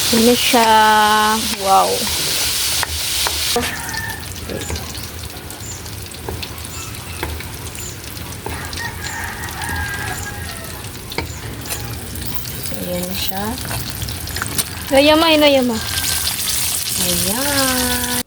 Ano siya? Wow. Ayan na siya. Nayama, nayama. Ayan.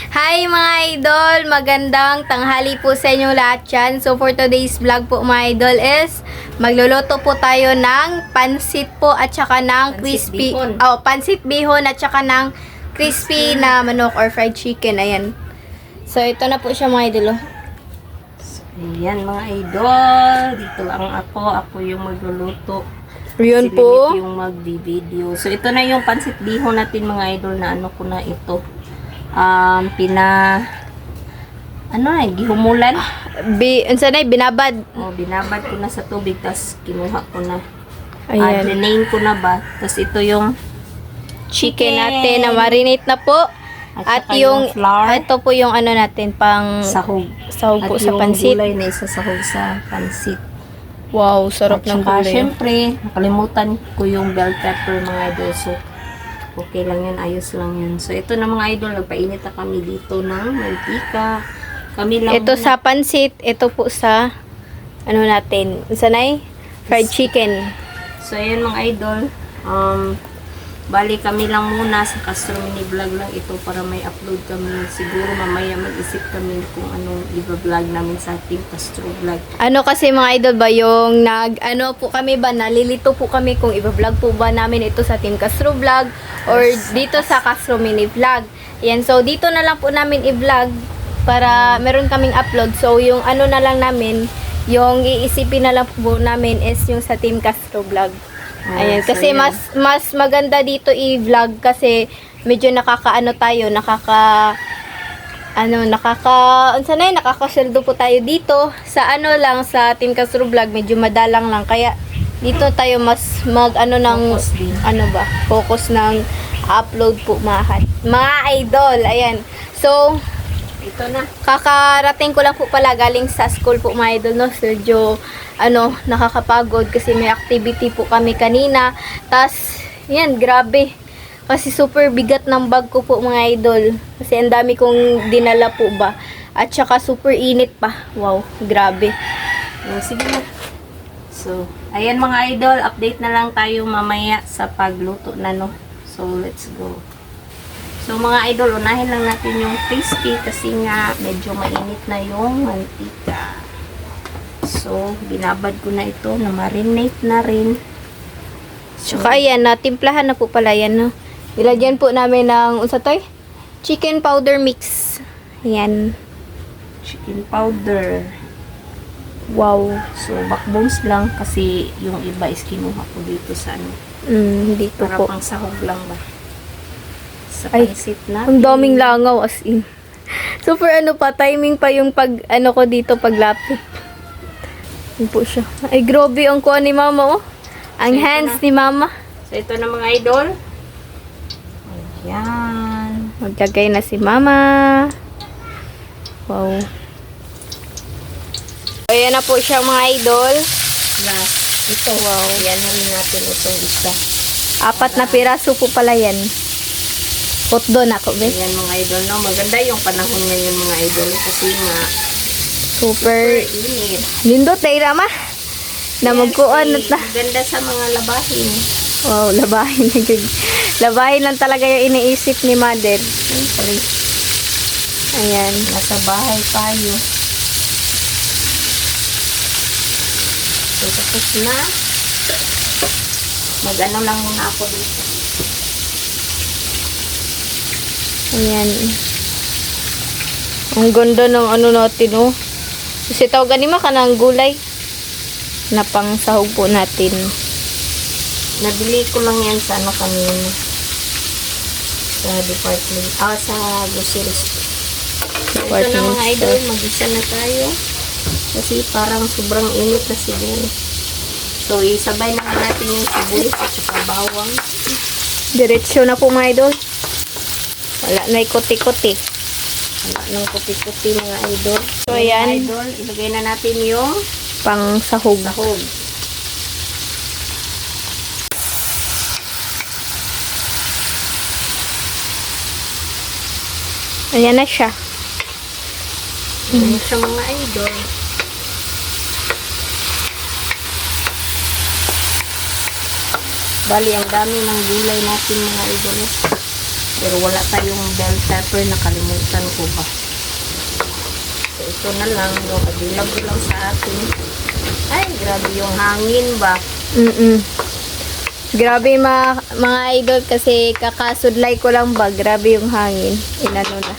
Hi mga idol! Magandang tanghali po sa inyo lahat yan. So for today's vlog po mga idol is magluluto po tayo ng pansit po at saka ng Pansit crispy. bihon. Oh, pansit bihon at saka ng crispy na manok or fried chicken. Ayan. So ito na po siya mga idol. Oh. Ayan mga idol. Dito ang ako. Ako yung magluluto. Yun Si po. Lilith yung magbi-video. So ito na yung pansit bihon natin mga idol na ano ko na ito. Gihumulan. Binabad. Binabad ko na sa tubig, tas kinuha ko na. Ayan. Drinain ko na ba? Tas ito yung Chicken natin na marinate na po. At saka yung flour, ito po yung ano natin pang sahog. sahog po At sa yung pansit. gulay na isasahog sa pansit. Wow, sarap At ng saka, gulay. syempre, nakalimutan ko yung bell pepper mga idol. So, okay lang yun, ayos lang yun. So, ito na mga idol, nagpainit na kami dito ng mantika. Kami lang Ito sa pansit, ito po sa ano natin, sanay? Fried chicken. So, ayan mga idol. Bali kami lang muna sa Castro Mini Vlog lang ito para may upload kami. Siguro mamaya mag-isip kami kung anong i-vlog namin sa ating Castro Vlog. Ano kasi mga idol ba yung ano po kami ba, nalilito po kami kung i-vlog po ba namin ito sa Team Castro Vlog or dito sa Castro Mini Vlog. Yan, so dito na lang po namin i-vlog para meron kaming upload. So yung ano na lang namin, yung iisipin na lang po namin is yung sa Team Castro Vlog. Ayan, So kasi yun. mas maganda dito i-vlog kasi medyo nakakaano tayo, nakakasweldo po tayo dito. Sa ano lang, sa Team Castro Vlog, medyo madalang lang. Kaya dito tayo mas Focus din. focus ng upload po mga idol. Ayan. So, Ito na. kakarating ko lang po pala galing sa school po mga idol, no? Medyo nakakapagod kasi may activity po kami kanina. Tas yan, grabe. Kasi super bigat ng bag ko po mga idol. Kasi ang dami kong dinala po ba. At saka super init pa. Wow, grabe. Sige na. So, ayan mga idol, update na lang tayo mamaya sa pagluto na, no? So, let's go. So, mga idol, unahin lang natin yung crispy kasi nga medyo mainit na yung mantika. So, binabad ko na ito na marinate na rin. Tsaka ayan, natimplahan na po pala yan, no? Ilagyan po namin ng, chicken powder mix. Ayan. Chicken powder. Wow. So, backbones lang kasi yung iba is kinuha ko dito sa ano. Dito Para po. pang sahog lang ba? Sa Ay, pansit na. ang daming langaw as in. Super timing pa yung ko dito paglapit. Yun po siya. Ay, grabe ang kuha ni mama, oh. Ang So, ito hands na. ni mama. So, ito na mga idol. Ayan. Maglagay na si mama. Wow. So, ayan na po siya mga idol. Last. Ito. Wow. Yan na rin natin itong isa. 4 na piraso po pala yan. Put doon ako, be. Ayan mga idol. No? Maganda yung panahon ngayon mga idol. Kasi nga, Super init. lindot na irama. Na magkuan Yes, na. maganda sa mga labahin. Wow, labahin na yun. Labahin lang talaga yung iniisip ni mother. Siyempre, Ayan. nasa bahay tayo. So, tapos na. Mag-ano lang muna ako dito. Ayan. Ang ganda ng natin, oh. Kasi tawagan ni ma ka ng gulay na pang sahog po natin. Nabili ko lang yan sa ano kanina. Sa department. Sa grocery store. So, ito na mga idol. Mag-isa na tayo. Kasi parang sobrang init na siguro. So, isabay na natin yung sibuyas at saka bawang. Diretsyo na po mga idol. Wala na ikuti-kuti. Wala nang kuti-kuti mga idol. So, ayan. Mga idol, ilagay na natin yung pang sahog. Sahog. Ayan na siya. Ayan siya mga idol. Bali, ang dami ng gulay natin mga idol. Pero wala tayong bell pepper, nakalimutan ko ba. So, ito na lang, yung available lang sa atin. Ay, grabe yung hangin ba? Grabe mga idol kasi kakasudlay ko lang ba. Grabe yung hangin. Inano na.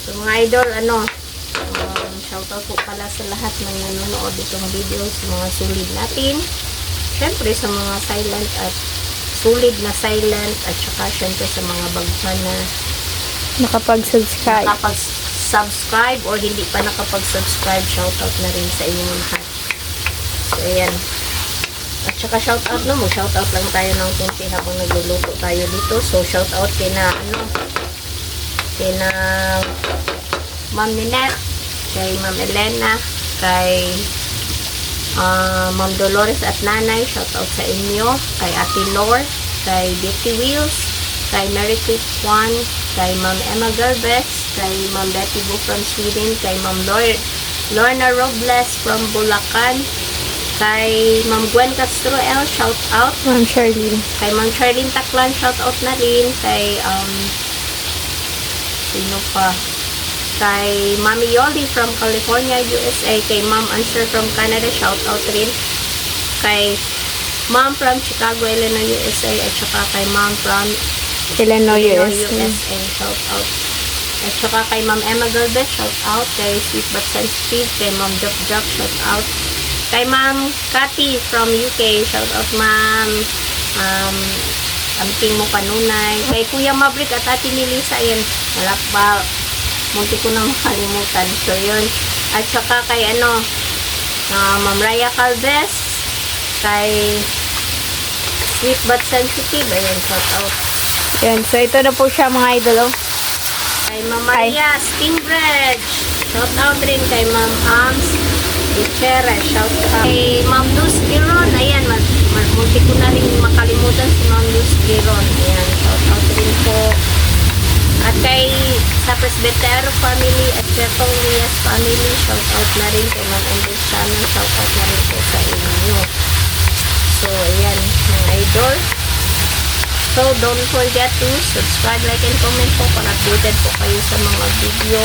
So, mga idol, shoutout po pala sa lahat ng nanonood itong video, sa mga solid natin. Siyempre, sa mga silent at solid na silent at saka siyempre sa mga bagman na Nakapag-subscribe. nakapag-subscribe or hindi pa nakapag-subscribe, shoutout na rin sa inyong lahat. So, ayan. At saka shoutout no, mag-shoutout lang tayo ng kunti habang nagluluto tayo dito. So, shoutout kina Ma'am Ninette, kay Ma'am Elena, kay Ma'am Dolores at Nanay, shoutout sa inyo, kay Ate Lor, kay Betty Wheels, kay Mary Kate Juan, kay Ma'am Emma Galvez, kay Ma'am Betty Boo from Sweden, kay Ma'am Lorna Robles from Bulacan, kay Ma'am Gwen Castro L, shoutout, Ma'am Charlene. kay Ma'am Charlene Taclan, shoutout na rin, kay sino pa? Kay Mami Yoli from California, USA, kay Ma'am Answer from Canada, shoutout rin. Kay Ma'am from Chicago, Illinois, USA, at saka kay Ma'am from Illinois, USA, USA. shoutout. At saka kay Ma'am Emma Galvez, shoutout. Kay Sweet But Sensitive, kay Ma'am Duck Duck, shoutout. Kay Ma'am Cathy from UK, shoutout Ma'am. Amping mo kanunay. Kay Kuya Maverick at Ate Melissa, yan. Malakbal. Munti ko nang makalimutan. So, yun. At saka kay Ma'am Raya Calves, kay Sweet But Sensitive, ayan, shout out. Yan. So, ito na po siya mga idol. Oh. Kay Ma'am Maria Stingbridge, shout out rin kay Ma'am Ams Gutierrez, shout out. Kay Ma'am Luz Giron, ayan, munti ko na rin makalimutan si Ma'am Luz Giron. Ayan, shout out rin po. At kay sa Presbytero family at Cheto Rias family, shout out na rin kay Ma'am English Channel, shout out na rin po sa inyo. So, ayan, mga idol. So, don't forget to subscribe, like, and comment po para updated po kayo sa mga video.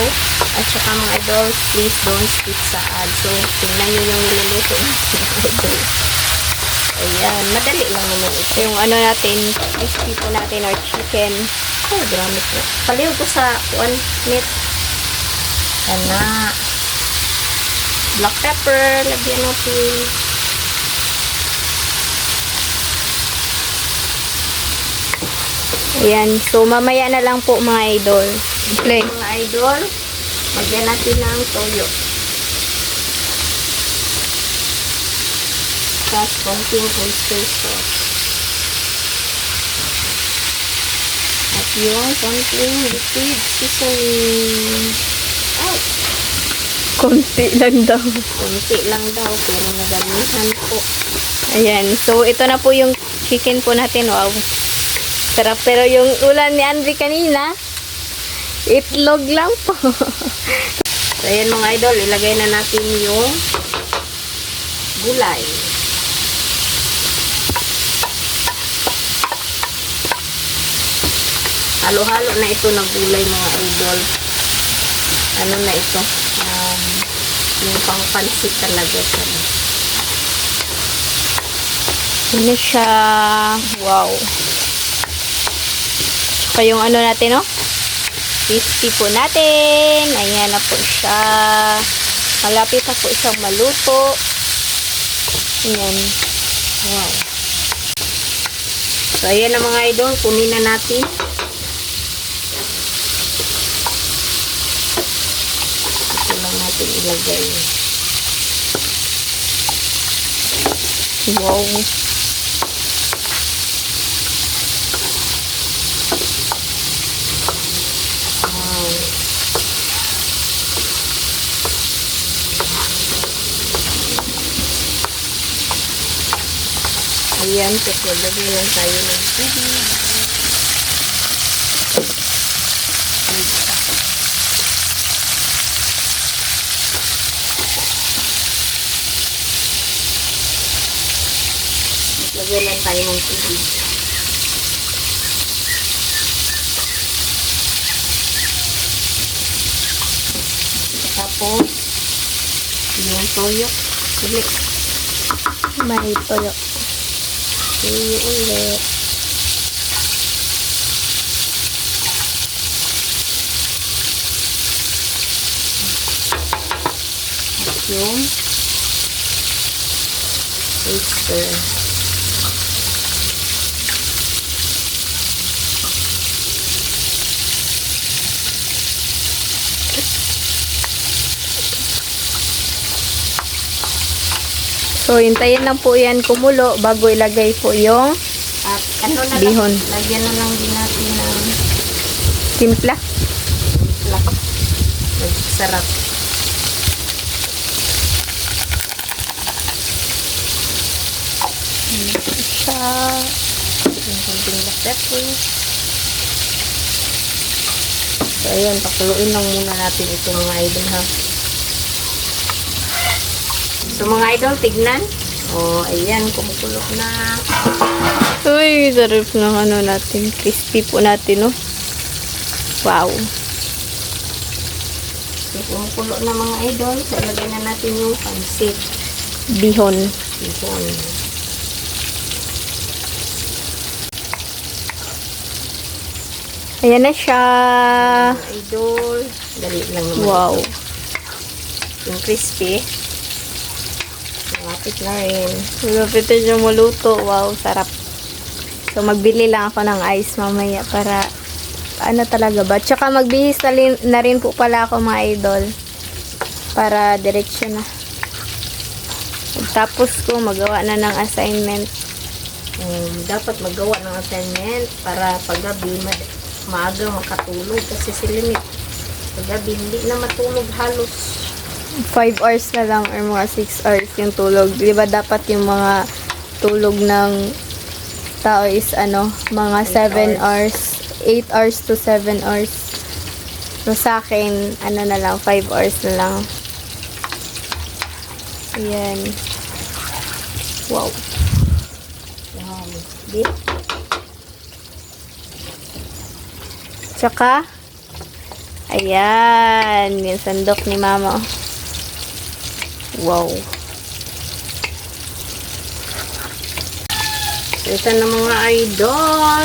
At saka mga idol, please don't skip sa ad. So, tingnan nyo yung niluluto natin mga idol. Ayan, madali lang naman ito. Yung ano natin, crispy po natin or chicken. Ay, grabe po. Paliw ko sa meat. Kana. Black pepper, lagyan natin. Ayan. So, mamaya na lang po mga idol. Play. Mga idol, magyan natin ng toyo. Tapos, konting oyster sauce. At yung konting liquid seasoning. Ay, Kunti lang daw. konti lang daw, pero nagamihan po. Ayan. So, ito na po yung chicken po natin. Wow. Sarap. Pero yung ulam ni Andre kanina, itlog lang po. So, ayan mga idol, ilagay na natin yung gulay. Halo-halo na ito ng gulay mga idol. Ano na ito? Yung pang-pansit talaga siya. Ano siya? Wow. Saka yung ano natin, no? Crispy po natin. Ayan na po siya. Malapit na po siyang maluto. Ayan. Wow. So, ayan na mga idol. Kunin na natin. Ito lang natin ilagay. Wow. Wow. Ayan, tapos maglagay lang tayo ng tubig. Maglagay lang tayo ng tubig. Tapos, yung toyo. Ulit. May toyo. Toyo ulit. At yung oyster. So, hintayin lang po yan kumulo bago ilagay po yung At ano na Bihon. lang, lagyan na lang din natin ng timpla. plak. Sarap. Siya. Yung konting black pepper. So, ayan, pakuluin lang muna natin ito mga idol ha. So, mga idol, tignan. Oh, ayan, kumukulo na. Uy, sarap ng ano natin. Crispy po natin, no? Wow. So, kumukulo na mga idol. So, ilagay na natin yung pansit. Bihon. Bihon. Ayan na siya. Mga idol. Dali lang naman. Wow. ito. Yung crispy. Malapit na rin. Malapit na siya maluto. Wow, sarap. So, magbili lang ako ng ice mamaya para ano talaga ba? Tsaka magbihis na rin po pala ako mga idol. Para diretsyo na. Tapos ko magawa na ng assignment. Dapat magawa ng assignment para paggabi maaga makatulog kasi si Limit paggabi hindi na matulog halos 5 hours na lang or mga 6 hours yung tulog. Di ba dapat yung mga tulog ng tao is ano, mga 7 hours, 8 hours to 7 hours. So sa akin, ano na lang, 5 hours na lang. Ayan. Wow. di Tsaka, ayan, yung sandok ni mama. Wow. so, ito na mga idol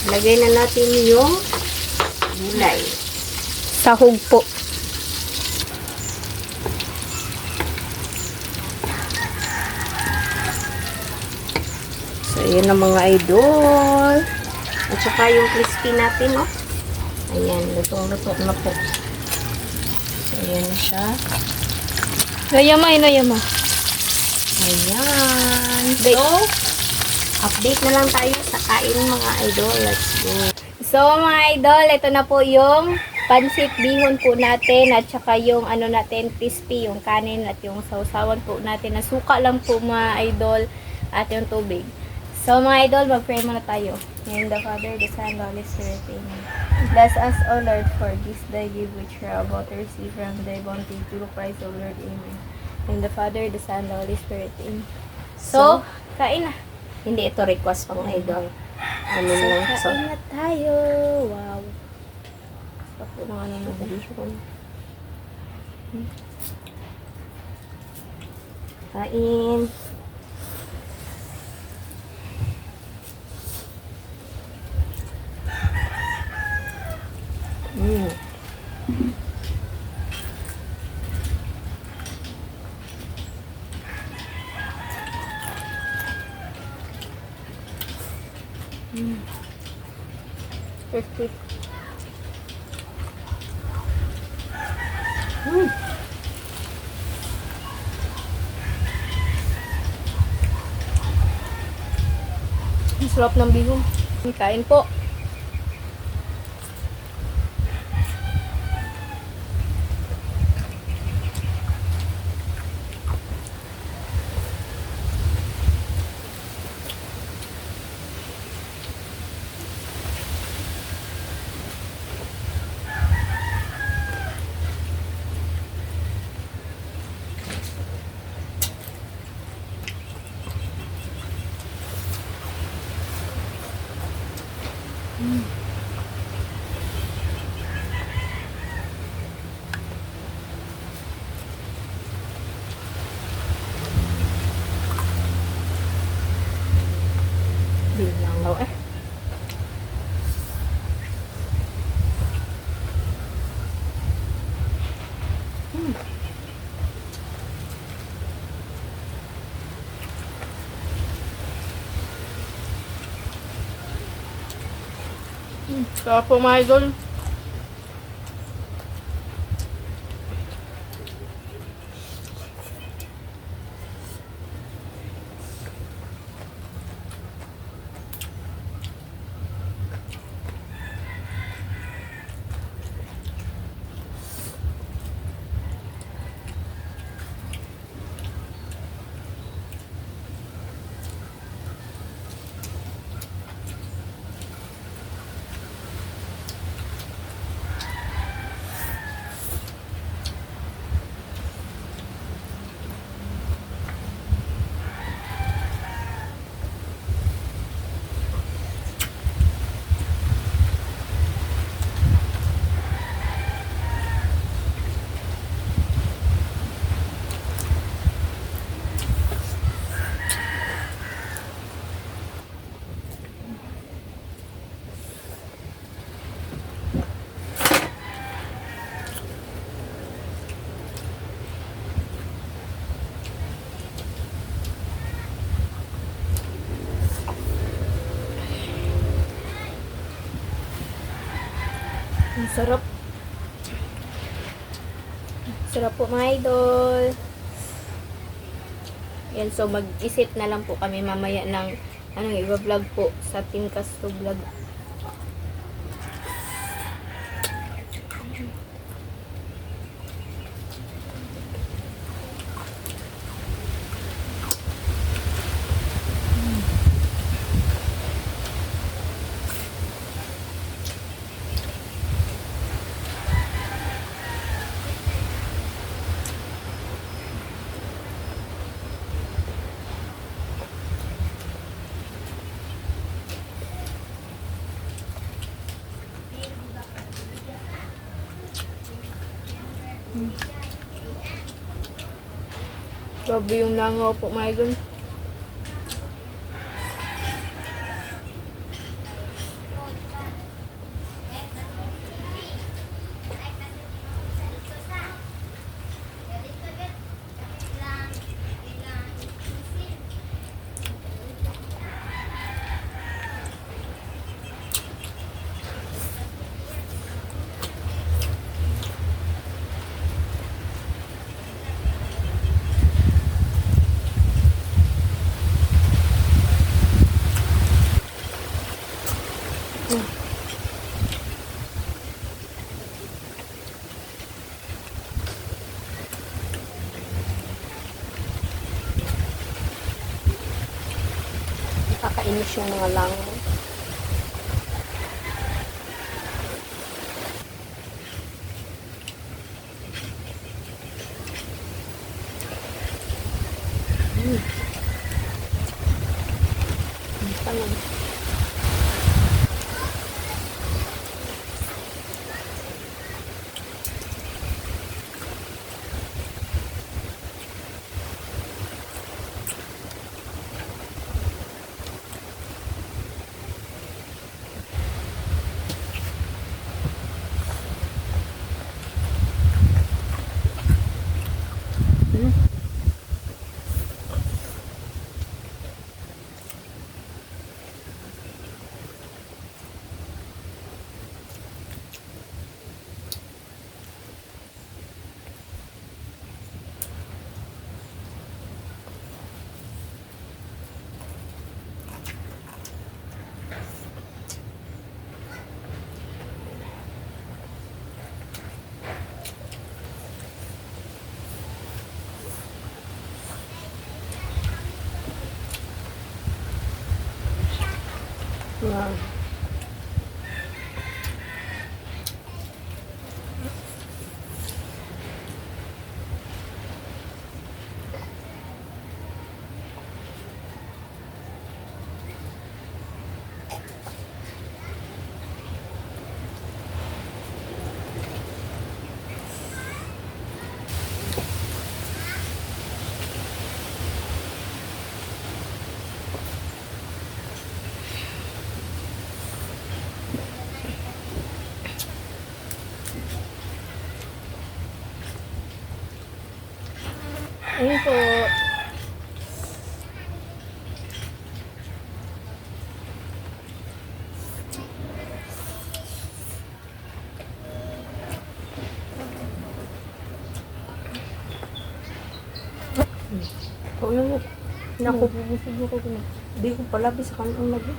lagay na natin yung gulay. Sahog po. So, yun ang mga idol. At saka yung crispy natin, oh. Ayan, lutong-luto na po. So, ayan na siya. Nayama, inayama. Ayan. So, update na lang tayo sa kain mga idol. Let's go. So, mga idol, ito na po yung pansit bihon po natin at saka yung ano natin, crispy, yung kanin at yung sausawan po natin na suka lang po mga idol at yung tubig. So, mga idol, mag-pray muna tayo. In the Father, the Son, the Holy Spirit, Amen. Bless us, O Lord, for this thy gift which we are about to receive from thy bounty through Christ, O Lord, Amen. In the Father, the Son, the Holy Spirit, Amen. So, kain na. Hindi ito request pang idol. Ano So, lang. So, kain na tayo. Wow. Ako na ano na bihon. kain. Crispy. Ang sarap ng bihon. Kain po. Hello eh. Sarap po mga idol. Ang sarap. Sarap po mga idol. Yan, so mag-isip na lang po kami mamaya ng anong i-vlog po sa Team Castro Vlog. Grabe yung langaw po mga idol. Nakakainis yung mga langaw. Tangan. Wow. po. Oo yun. Naku, Busog mo ko na. di ko palabi sa kanong lagi.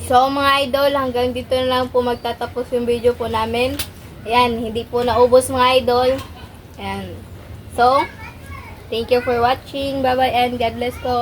So mga idol, hanggang dito na lang po magtatapos yung video po namin. Ayan, hindi po naubos mga idol. Ayan. So, thank you for watching. Bye-bye and God bless po.